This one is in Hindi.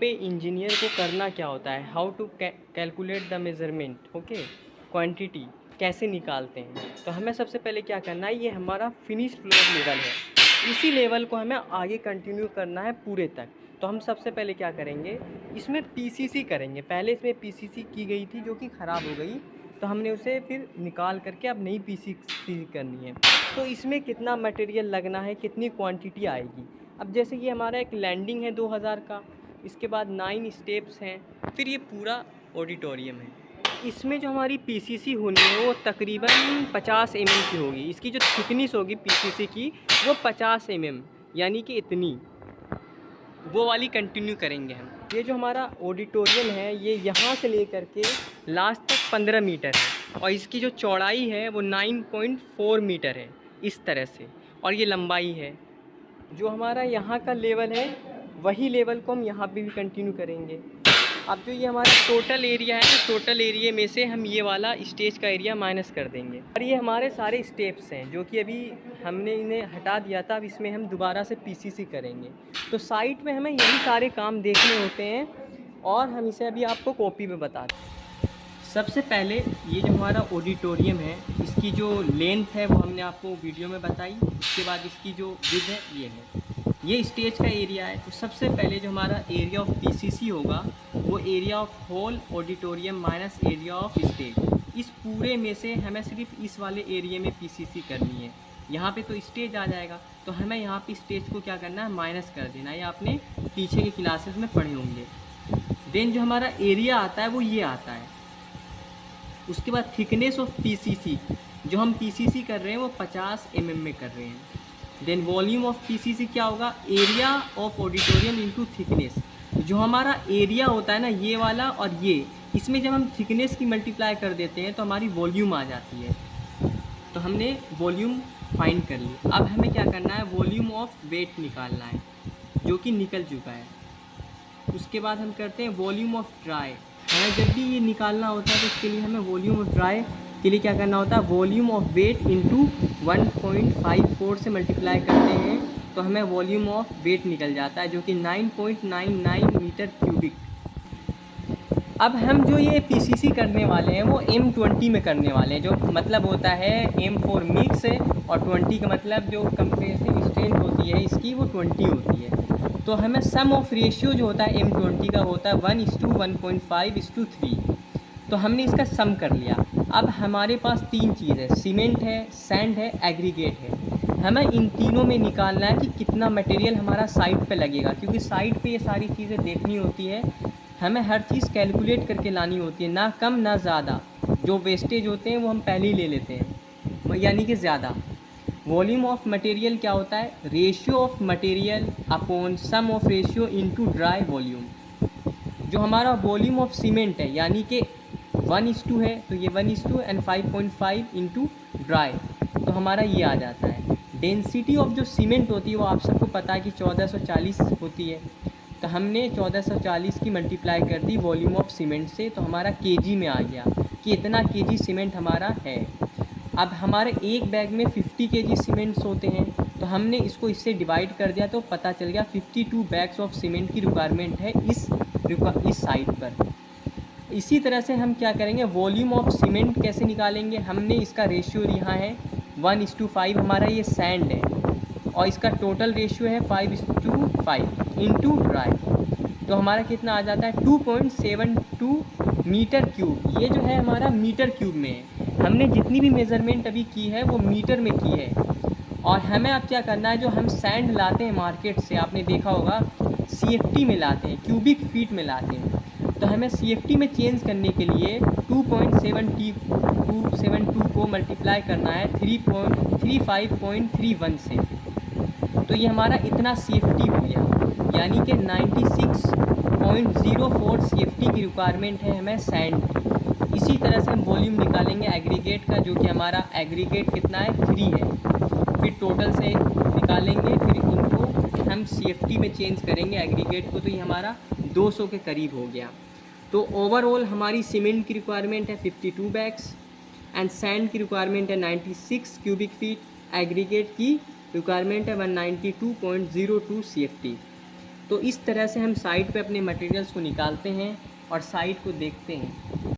पे इंजीनियर को करना क्या होता है, how to calculate the measurement, okay, quantity कैसे निकालते हैं। तो हमें सबसे पहले क्या करना है, ये हमारा फिनिश फ्लोर लेवल है, इसी लेवल को हमें आगे कंटिन्यू करना है पूरे तक। तो हम सबसे पहले क्या करेंगे, इसमें पीसीसी करेंगे। पहले इसमें पीसीसी की गई थी जो कि ख़राब हो गई, तो हमने उसे फिर निकाल करके अब नई पीसीसी करनी है। तो इसमें कितना मटेरियल लगना है, कितनी क्वांटिटी आएगी। अब जैसे कि हमारा एक लैंडिंग है 2000 का, इसके बाद 9 स्टेप्स हैं, फिर ये पूरा ऑडिटोरियम है। इसमें जो हमारी पीसीसी होनी है वो तकरीबन 50 की होगी। इसकी जो थिकनेस होगी पीसीसी की वो 50 यानी कि इतनी, वो वाली कंटिन्यू करेंगे हम। ये जो हमारा ऑडिटोरियम है ये यहाँ से लेकर के लास्ट तक 15 मीटर है, और इसकी जो चौड़ाई है वो 9.4 मीटर है इस तरह से, और ये लंबाई है। जो हमारा यहाँ का लेवल है वही लेवल को हम यहाँ पे भी कंटिन्यू करेंगे। अब जो ये हमारा टोटल एरिया है ना, टोटल एरिया में से हम ये वाला स्टेज का एरिया माइनस कर देंगे। और ये हमारे सारे स्टेप्स हैं जो कि अभी हमने इन्हें हटा दिया था, अब इसमें हम दोबारा से पीसीसी करेंगे। तो साइट में हमें यही सारे काम देखने होते हैं, और हम इसे अभी आपको कॉपी में बताते हैं। सबसे पहले ये जो हमारा ऑडिटोरियम है इसकी जो लेंथ है वो हमने आपको वीडियो में बताई। उसके बाद इसकी जो विड्थ है ये है, ये स्टेज का एरिया है। तो सबसे पहले जो हमारा एरिया ऑफ पीसीसी होगा वो area of whole auditorium minus area of stage, इस पूरे में से हमें सिर्फ इस वाले एरिया में पीसीसी करनी है। यहाँ पे तो स्टेज आ जाएगा, तो हमें यहाँ पे स्टेज को क्या करना है, माइनस कर देना है। ये आपने पीछे के क्लासेस में पढ़े होंगे। देन जो हमारा एरिया आता है वो ये आता है। उसके बाद थिकनेस ऑफ पीसीसी, जो हम पीसीसी कर रहे हैं वो 50 में कर रहे हैं। देन वॉल्यूम ऑफ पीसीसी क्या होगा, area of auditorium into thickness. जो हमारा एरिया होता है ना ये वाला और ये, इसमें जब हम थिकनेस की मल्टीप्लाई कर देते हैं तो हमारी वॉल्यूम आ जाती है। तो हमने वॉल्यूम फाइंड कर ली। अब हमें क्या करना है, वॉल्यूम ऑफ वेट निकालना है जो कि निकल चुका है। उसके बाद हम करते हैं वॉल्यूम ऑफ ड्राई। हमें जब भी ये निकालना होता है तो उसके लिए हमें वॉल्यूम ऑफ ड्राई के लिए क्या करना होता है, वॉल्यूम ऑफ वेट इंटू 1.54 से मल्टीप्लाई करते हैं तो हमें वॉल्यूम ऑफ वेट निकल जाता है जो कि 9.99 मीटर क्यूबिक। अब हम जो ये पीसीसी करने वाले हैं वो M20 में करने वाले हैं, जो मतलब होता है M फॉर मिक्स है, और 20 का मतलब जो कंप्रेसिव स्ट्रेंथ होती है इसकी वो 20 होती है। तो हमें सम ऑफ रेशियो जो होता है M20 का होता है 1:1.5:3। तो हमने इसका सम कर लिया। अब हमारे पास तीन चीज़ है, सीमेंट है, सैंड है, एग्रीगेट है। हमें इन तीनों में निकालना है कि कितना मटेरियल हमारा साइट पे लगेगा, क्योंकि साइट पे ये सारी चीज़ें देखनी होती है। हमें हर चीज़ कैलकुलेट करके लानी होती है, ना कम ना ज़्यादा। जो वेस्टेज होते हैं वो हम पहले ही ले लेते हैं, यानी कि ज़्यादा। वॉल्यूम ऑफ मटेरियल क्या होता है, ratio of material upon sum of ratio into dry volume. जो हमारा वॉल्यूम ऑफ सीमेंट है यानी कि 1:2 है, तो ये 1:2 एंड 5.5 इंटू ड्राई, तो हमारा ये आ जाता है। डेंसिटी ऑफ जो सीमेंट होती है वो आप सबको पता है कि 1440 होती है। तो हमने 1440 की मल्टीप्लाई कर दी वॉल्यूम ऑफ सीमेंट से, तो हमारा केजी में आ गया कि इतना केजी सीमेंट हमारा है। अब हमारे एक बैग में 50 केजी सीमेंट्स होते हैं, तो हमने इसको इससे डिवाइड कर दिया तो पता चल गया 52 बैग्स ऑफ सीमेंट की रिक्वायरमेंट है इस साइट पर। इसी तरह से हम क्या करेंगे, वॉल्यूम ऑफ सीमेंट कैसे निकालेंगे, हमने इसका रेशियो यहाँ है 1:5, हमारा ये सैंड है, और इसका टोटल रेशियो है 5:5 इंटू ड्राई। तो हमारा कितना आ जाता है 2.72 मीटर क्यूब। ये जो है हमारा मीटर क्यूब में है। हमने जितनी भी मेज़रमेंट अभी की है वो मीटर में की है। और हमें अब क्या करना है, जो हम सैंड लाते हैं मार्केट से, आपने देखा होगा CFT में लाते हैं, क्यूबिक फीट में लाते हैं। तो हमें CFT में चेंज करने के लिए 2.72 को मल्टीप्लाई करना है 35.31 से। तो ये हमारा इतना CFT हो गया, यानी कि 96.04 CFT की रिक्वायरमेंट है हमें सैंड की। इसी तरह से हम वॉल्यूम निकालेंगे एग्रीगेट का, जो कि हमारा एग्रीगेट कितना है 3 है। फिर टोटल से निकालेंगे, फिर इनको हम CFT में चेंज करेंगे एग्रीगेट को, तो ये हमारा 200 के करीब हो गया। तो ओवरऑल हमारी सीमेंट की रिक्वायरमेंट है 52 बैग्स, एंड सैंड की रिक्वायरमेंट है 96 क्यूबिक फीट, एग्रीगेट की रिक्वायरमेंट है 192.02 CFT। तो इस तरह से हम साइट पे अपने मटेरियल्स को निकालते हैं और साइट को देखते हैं।